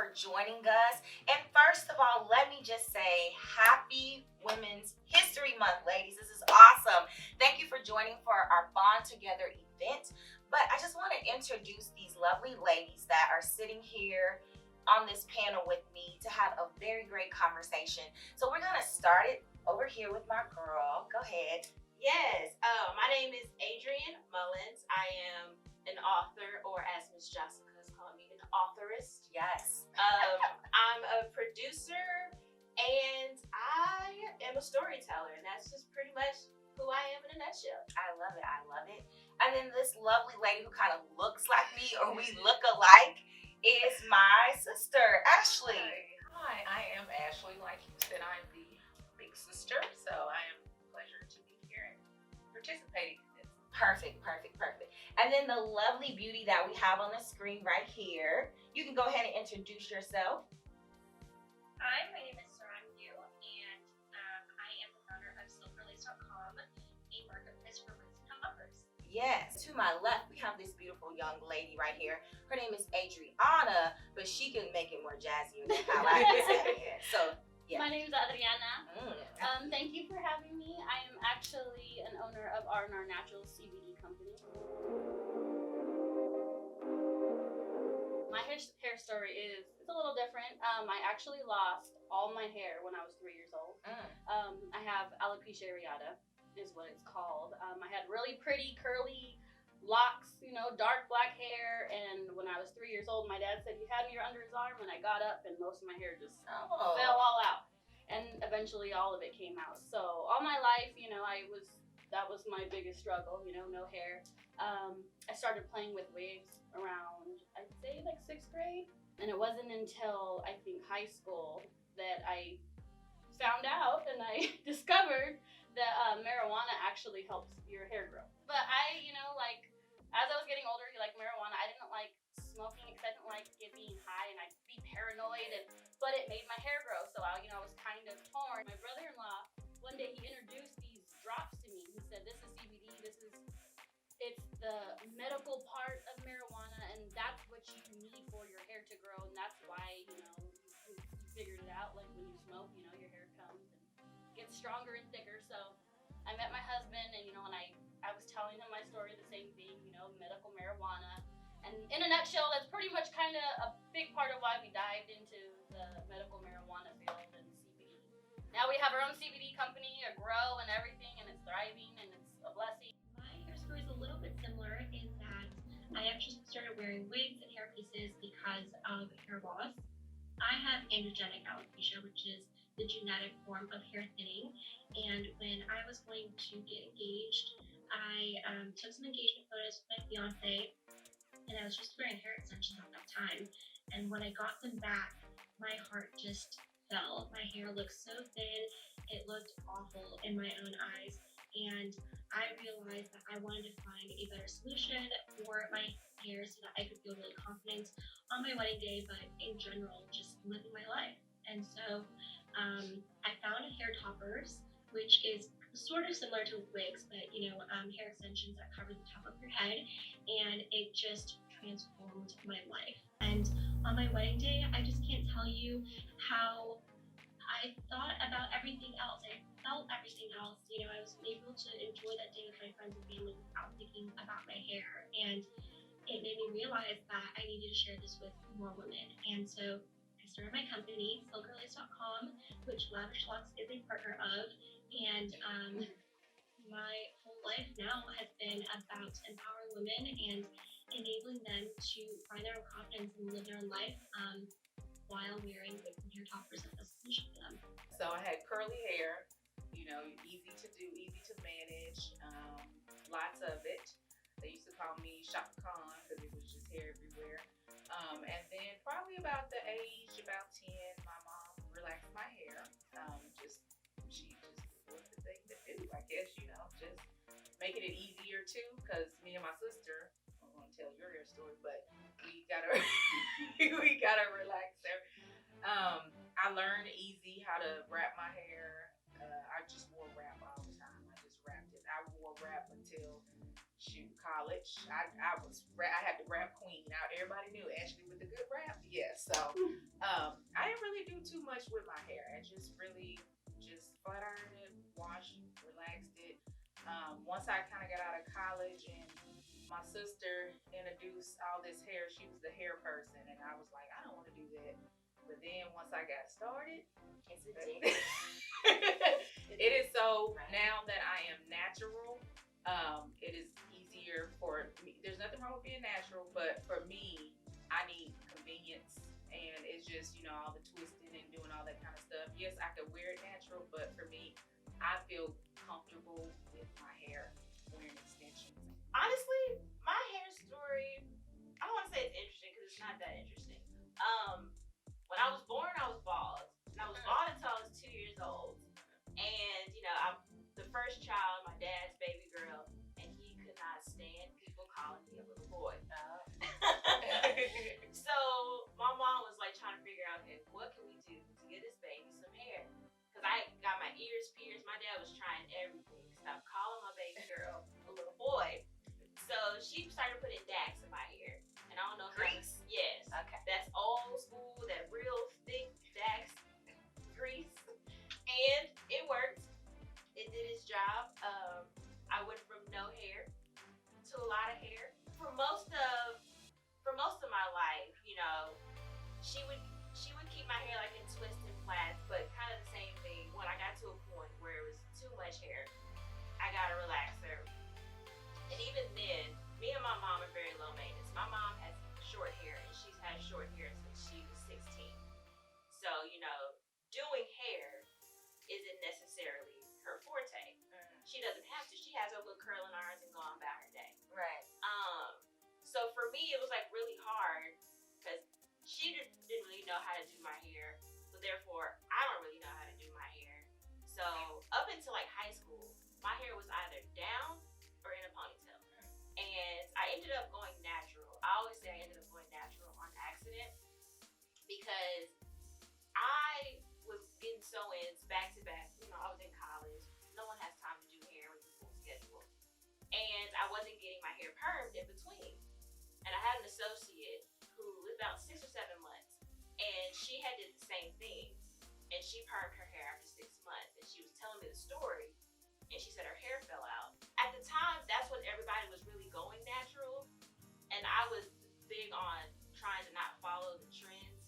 for joining us. And first of all, let me just say happy Women's History Month, ladies. This is awesome. Thank you for joining for our Bond Together event. But I just want to introduce these lovely ladies that are sitting here on this panel with me to have a very great conversation. So we're going to start it over here with my girl. Go ahead. Yes, my name is Adrienne Mullins. I am an author, or as Miss Jessica is calling me, an authorist. Yes. I'm a producer, and I am a storyteller, and that's just pretty much who I am in a nutshell. I love it. I love it. And then this lovely lady who kind of looks like me, or we look alike, is my sister, Ashley. Hi, I am Ashley. Like you said, I'm the big sister, so I am a pleasure to be here and participating in this. Perfect. And then the lovely beauty that we have on the screen right here. You can go ahead and introduce yourself. Hi, my name is Saranyu, and I am the founder of LavishLocks.com, a marketplace for wigs and toppers. Yes, to my left, we have this beautiful young lady right here. Her name is Adriana, but she can make it more jazzy than how I can say it. So, yeah. My name is Adriana. Thank you for having me. I am actually an owner of R&R Naturals CBD company. My hair story is a little different. I actually lost all my hair when I was 3 years old. I have alopecia areata is what it's called. I had really pretty curly locks, dark black hair, and when I was 3 years old, my dad said he had me under his arm, and I got up and most of my hair just fell all out, and eventually all of it came out. So all my life, that was my biggest struggle, no hair. I started playing with wigs around, I'd say like 6th grade, and it wasn't until I think high school that I found out and I discovered that marijuana actually helps your hair grow. But I, as I was getting older, marijuana, I didn't like smoking because I didn't like it being high and I'd be paranoid, but it made my hair grow. So I was kind of torn. My brother-in-law, one day he introduced these drops to me. He said, this is CBD, it's the medical part of marijuana, and that's what you need for your hair to grow, and that's why, you figured it out, like when you smoke, your hair comes and gets stronger and thicker. So I met my husband, and and I was telling him my story, the same thing, medical marijuana. And in a nutshell, that's pretty much kind of a big part of why we dived into the medical marijuana field and CBD. Now we have our own CBD company, a grow and everything, and it's thriving and it's a blessing. My hair story is a little bit similar in that I actually started wearing wigs and hair pieces because of hair loss. I have androgenic alopecia, which is the genetic form of hair thinning, and when I was going to get engaged, I took some engagement photos with my fiance, and I was just wearing hair extensions at that time, and when I got them back, my heart just fell. My hair looked so thin, it looked awful in my own eyes, and I realized that I wanted to find a better solution for my hair so that I could feel really confident on my wedding day, but in general, just living my life. And so I found hair toppers, which is sort of similar to wigs, but hair extensions that cover the top of your head, and it just transformed my life. And on my wedding day, I just can't tell you how I thought about everything else. I felt everything else. I was able to enjoy that day with my friends and family without thinking about my hair, and it made me realize that I needed to share this with more women. And so I started my company, LavishLocks.com, which Lavish Locs is a partner of, and my whole life now has been about empowering women and enabling them to find their own confidence and live their own life while wearing wigs and hair toppers as a solution for them. So I had curly hair, easy to do, easy to manage, lots of it. They used to call me Shaka Khan because it was just hair everywhere. And then probably about the age, about 10, my mom relaxed my hair. She just was the thing to do, I guess, just making it easier too, because me and my sister, I don't want to tell your hair story, but we got to relax her. I learned easy how to wrap my hair. I just wore wrap all the time. I just wrapped it. I wore wrap until college. I had the rap queen. Now everybody knew Ashley with the good rap. Yeah, so my sister introduced all this hair. She was the hair person, and I was like, I don't want to do that. But then once I got started, It's addictive. it is so. Now that I am natural, it is easier for me. There's nothing wrong with being natural, but for me, I need convenience, and it's just all the twisting and doing all that kind of stuff. Yes, I could wear it natural, but for me, I feel comfortable with my hair wearing extensions. Honestly, my hair story, I don't want to say it's interesting because it's not that interesting. When I was born, I was bald. And I was bald until I was 2 years old. And, I'm the first child, my dad's baby girl, and he could not stand people calling me a little boy. So my mom was like trying to figure out, okay, what can we do to get this baby some hair? Because I got my ears pierced. My dad was trying everything. Stop calling my baby girl a little boy. So she started putting Dax in my hair. And I don't know if Grease? Yes. Okay. That's old school, that real thick Dax grease. And it worked. It did its job. I went from no hair to a lot of hair. For most of my life, she would keep my hair like in twists and plaits, but kind of the same thing. When I got to a point where it was too much hair, I got a relaxer. And even then, me and my mom are very low maintenance. My mom has short hair, and she's had short hair since she was 16. So, doing hair isn't necessarily her forte. She doesn't have to. She has her little curling irons and go on about her day. Right. So for me, it was like really hard because she didn't really know how to do my hair, so therefore I don't really know how to do my hair. So up until like high school, my hair was either down or in a ponytail, and I ended up going natural. I always say I ended up going natural on accident because I was getting sew-ins back to back. I was in college. No one has time to do hair with a full schedule, and I wasn't getting my hair permed in between. And I had an associate who lived about 6 or 7 months, and she had did the same thing, and she permed her hair after 6 months, and she was telling me the story, and she said her hair fell out. At the time, that's when everybody was really going natural, and I was big on trying to not follow the trends,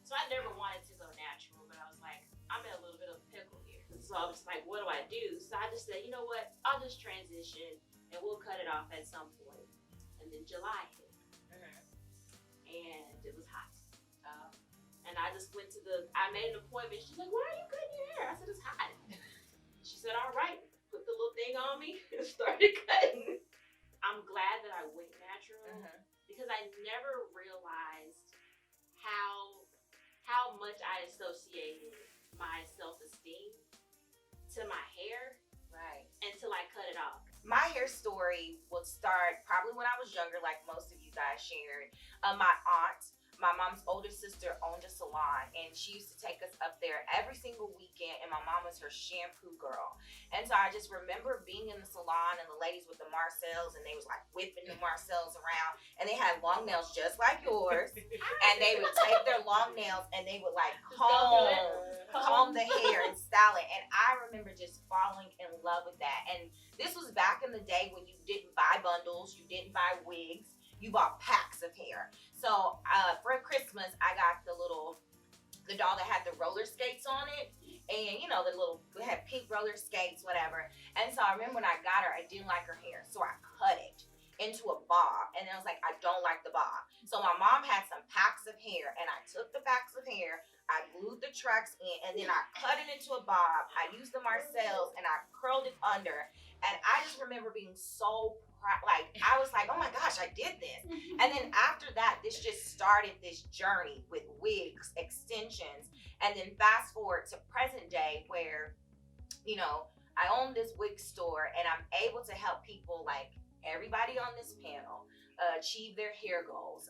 so I never wanted to go natural, but I was like, I'm in a little bit of a pickle here. So I was like, what do I do? So I just said, you know what, I'll just transition, and we'll cut it off at some point. And then July hit. And it was hot. And I just went to I made an appointment. She's like, why are you cutting your hair? I said, it's hot. She said, all right, put the little thing on me and started cutting. I'm glad that I went natural because I never realized how much I associated my self-esteem to my hair. Right. Until I cut it off. My hair story would start probably when I was younger, like most of you guys shared. My aunt, my mom's older sister, owned a salon, and she used to take us up there every single weekend, and my mom was her shampoo girl. And so I just remember being in the salon and the ladies with the Marcells, and they was like whipping the Marcells around, and they had long nails just like yours, and they would take their long nails and they would like comb the hair and style it. And I remember just falling in love with that. And this was back in the day when you didn't buy bundles, you didn't buy wigs, you bought packs of hair. So for Christmas, I got the doll that had the roller skates on it. And we had pink roller skates, whatever. And so I remember when I got her, I didn't like her hair. So I cut it into a bob. And then I was like, I don't like the bob. So my mom had some packs of hair, and I took the packs of hair, I glued the tracks in, and then I cut it into a bob. I used the Marcells, and I curled it under. And I just remember being so proud. Like, I was like, oh my gosh, I did this. And then after that, this just started this journey with wigs, extensions. And then fast forward to present day where, I own this wig store, and I'm able to help people like everybody on this panel achieve their hair goals.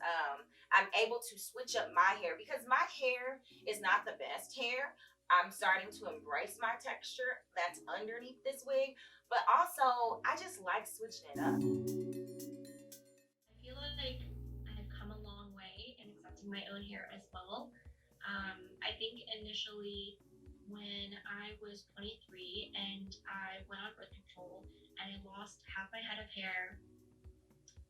I'm able to switch up my hair because my hair is not the best hair. I'm starting to embrace my texture that's underneath this wig, but also I just like switching it up. I feel like I've come a long way in accepting my own hair as well. I think initially when I was 23 and I went on birth control and I lost half my head of hair,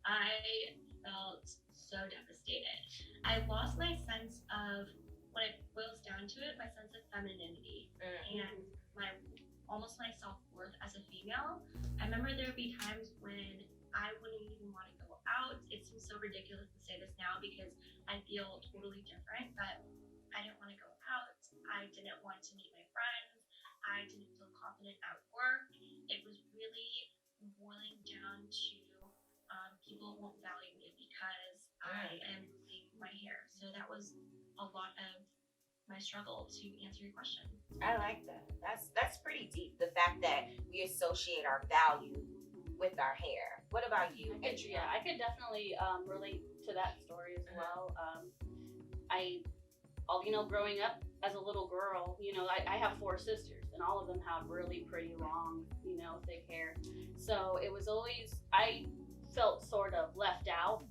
I felt so devastated. I lost my sense of, when it boils down to it, my sense of femininity and my almost my self-worth as a female. I remember there would be times when I wouldn't even want to go out. It seems so ridiculous to say this now because I feel totally different, but I didn't want to go out. I didn't want to meet my friends. I didn't feel confident at work. It was really boiling down to people won't value me because I am losing my hair. So that was a lot of my struggle, to answer your question. I like that. That's pretty deep. The fact that we associate our value with our hair. What about you? I could definitely relate to that story as well. Growing up as a little girl, I have 4 sisters, and all of them have really pretty long, thick hair. So it was always, I felt sort of left out,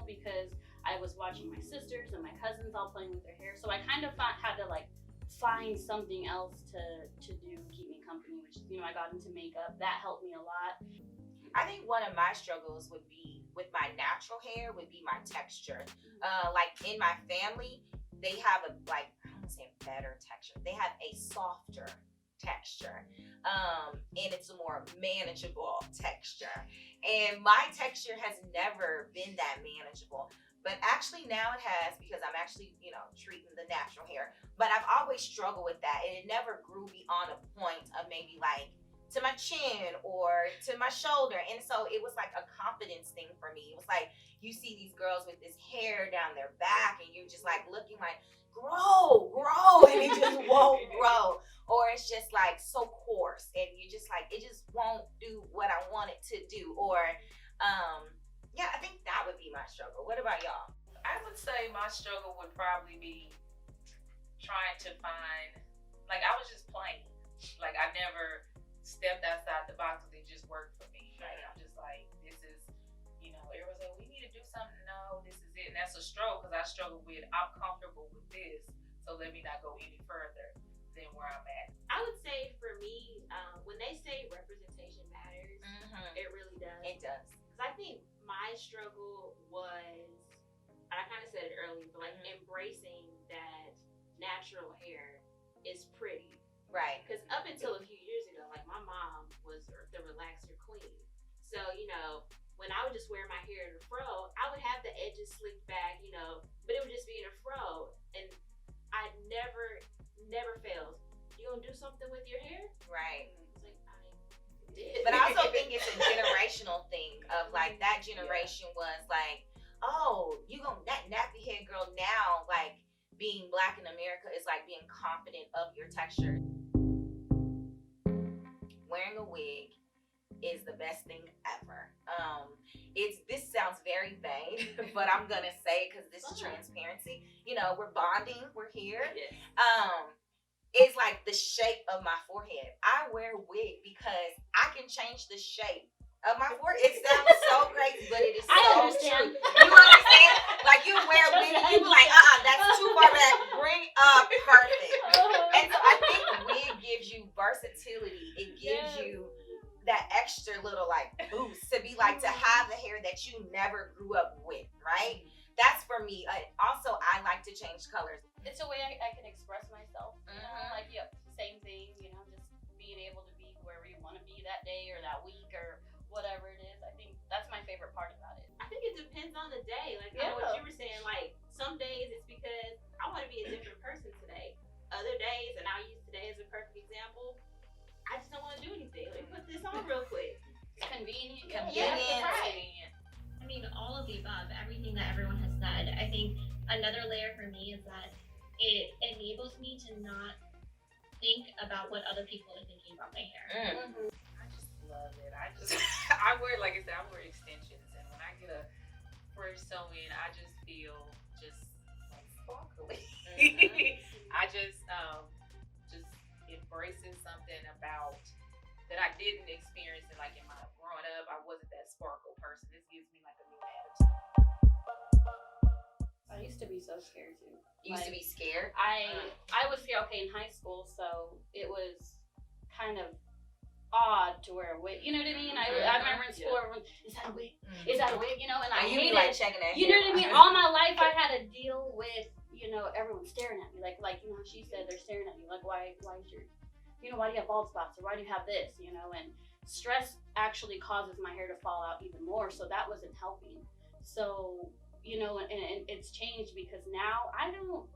because I was watching my sisters and my cousins all playing with their hair. So I kind of had to find something else to do to keep me company, which, I got into makeup. That helped me a lot. I think one of my struggles would be with my natural hair would be my texture. Like in my family, they have I don't say a better texture. They have a softer texture. And it's a more manageable texture. And my texture has never been that manageable. But actually now it has, because I'm actually, treating the natural hair. But I've always struggled with that. And it never grew beyond a point of maybe to my chin or to my shoulder. And so it was like a confidence thing for me. It was like, you see these girls with this hair down their back and you're just looking grow, and it just won't grow. Or it's just so coarse and you just it just won't do what I want it to do. Or, I think that would be my struggle. What about y'all? I would say my struggle would probably be trying to find, I was just plain. I never stepped outside the box because it just worked for me. I'm just this is, everyone's like, we need to do something. No, this is it. And that's a struggle because I struggle with, I'm comfortable with this, so let me not go any further than where I'm at. I would say for me, when they say representation matters, it really does. It does. Because I think my struggle was, and I kind of said it earlier, but embracing that natural hair is pretty. Right. Because up until a few years ago, my mom was the relaxer queen. So, when I would just wear my hair in a fro, I would have the edges slicked back, but it would just be in a fro. And I never fails. You gonna do something with your hair? Right. It's I did. But I also think it's a generational thing of that generation was oh, you gonna, that nappy hair girl now, being Black in America is being confident of your texture. Wearing a wig is the best thing ever. This sounds very vain, but I'm gonna say it because this is transparency. We're bonding, we're here. Yes. It's the shape of my forehead. I wear a wig because I can change the shape of my forehead. It sounds so crazy, but it is so true. You understand? You wear a wig and you be that's too far back. Bring up perfect. And so I think wig gives you versatility. It gives you that extra little boost to be to have the hair that you never grew up with, right? That's for me. Also, I like to change colors. It's a way I can express myself. Same thing. Just being able to be whoever you want to be that day or that week or whatever it is. I think that's my favorite part about it. I think it depends on the day. I know what you were saying. Some days it's because I want to be a different person today. Other days, and I'll use today as a perfect example, I just don't want to do anything. Put this on real quick. It's convenient. Convenient. Right. I mean, all of the above, everything that everyone has said. I think another layer for me is that it enables me to not think about what other people are thinking about my hair. I just love it. I wear, like I said, I wear extensions, and when I get a fresh sew-in, I just feel sparkly. I just embracing something about that I didn't experience in my growing up. I wasn't that sparkle person. This gives me a new attitude. I used to be so scared too. You used to be scared? I was scared, in high school, so it was kind of odd to wear a wig. You know what I mean? I remember in school, everyone, is that a wig? Is that a wig? You know, and I you hated be like checking that. you know what I mean? All my life I had to deal with, you know, everyone staring at me. Like you know, she said they're staring at me. Like, why is your, you know, why do you have bald spots? Or why do you have this? You know, and stress actually causes my hair to fall out even more. So that wasn't helping. So, you know, and it's changed because now I don't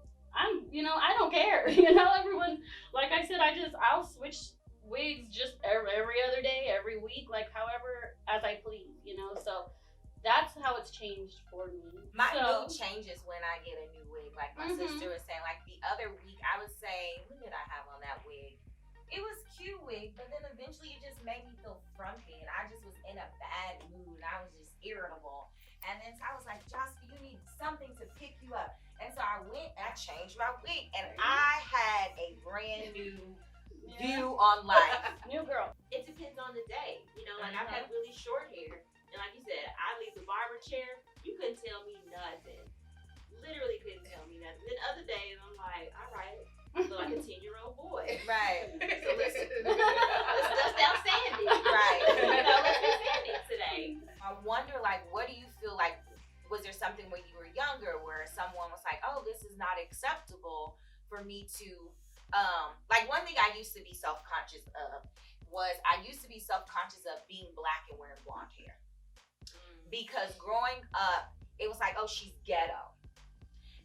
care. You know, everyone, like I said, I'll switch wigs just every other day, every week, like however as I please, you know. So that's how it's changed for me. My mood changes when I get a new wig. Like my sister was saying, like the other week I would say, what did I have on that wig? It was cute wig, but then eventually it just made me feel frumpy and I just was in a bad mood and I was just irritable. And then so I was like, Josky, you need something to pick you up. And so I went and I changed my wig and I had a brand new view on life. New girl. It depends on the day. You know, like I've had really short hair. And like you said, I leave the barber chair. You couldn't tell me nothing. Literally couldn't tell me nothing. Then other days, I'm like, all right. I feel like a 10-year-old boy. Right. So let's dust out Sandy. Right. You know, let's be Sandy today. I wonder, like, what do you feel like? Was there something when you were younger where someone was like, oh, this is not acceptable for me to, like one thing I used to be self-conscious of was I used to be self-conscious of being black and wearing blonde hair. Because growing up, it was like, oh, she's ghetto.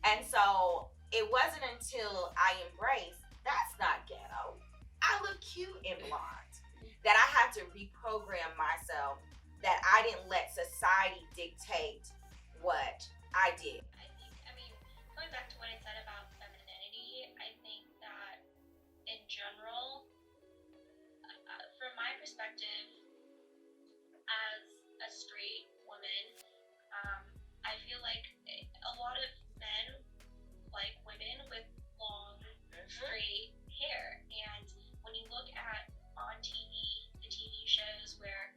And so it wasn't until I embraced, that's not ghetto. I look cute in blonde. That I had to reprogram myself that I didn't let society dictate what I did. I mean, going back to what I said about femininity, I think that in general, from my perspective, as a straight woman, I feel like a lot of men like women with long, straight hair. And when you look at on TV, the TV shows where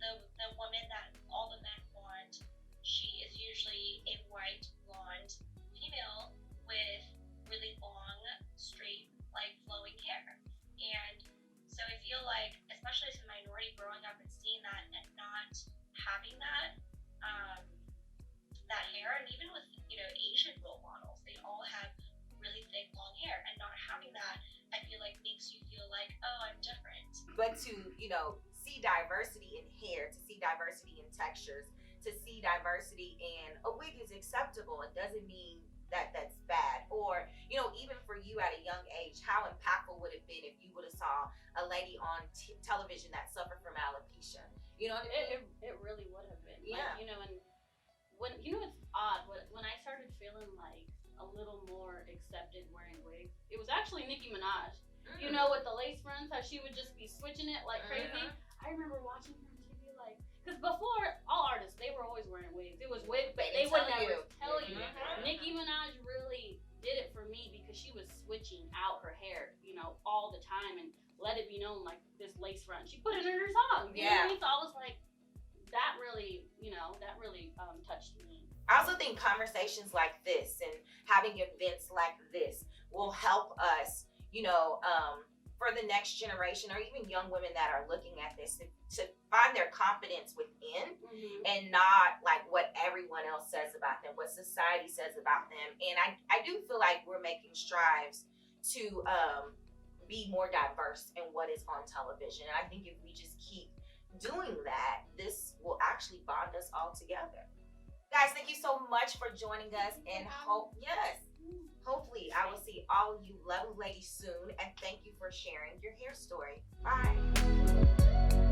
the woman that all the men want, she is usually a white, blonde female with really long, straight, like flowing hair. And so I feel like, especially as a minority growing up and seeing that and not having that, that hair, and even with, you know, Asian role models, they all have really thick, long hair, and not having that, I feel like makes you feel like, oh, I'm different. But to, you know, see diversity in hair, to see diversity in textures, to see diversity in a wig is acceptable. It doesn't mean that that's bad. Or, you know, even for you at a young age, how impactful would it have been if you would have saw a lady on television that suffered from alopecia? You know what I mean? It really would have been. Yeah. Like, you know, and when, you know, it's odd, when I started feeling like a little more accepted wearing wigs, it was actually Nicki Minaj. You know, with the lace fronts, how she would just be switching it like crazy. I remember watching her on TV, like, because before, all artists, they were always wearing wigs. It was wigs, but they would never tell you. Nicki Minaj really did it for me because she was switching out her hair, you know, all the time and let it be known, like, this lace front. She put it in her song. You know what I mean? So I was like, that really, you know, that really touched me. I also think conversations like this and having events like this will help us, you know, for the next generation or even young women that are looking at this to find their confidence within and not like what everyone else says about them, what society says about them. And I do feel like we're making strides to be more diverse in what is on television. And I think if we just keep doing that, this will actually bond us all together. Guys, thank you so much for joining us, and hopefully I will see all of you lovely ladies soon, and thank you for sharing your hair story. Bye.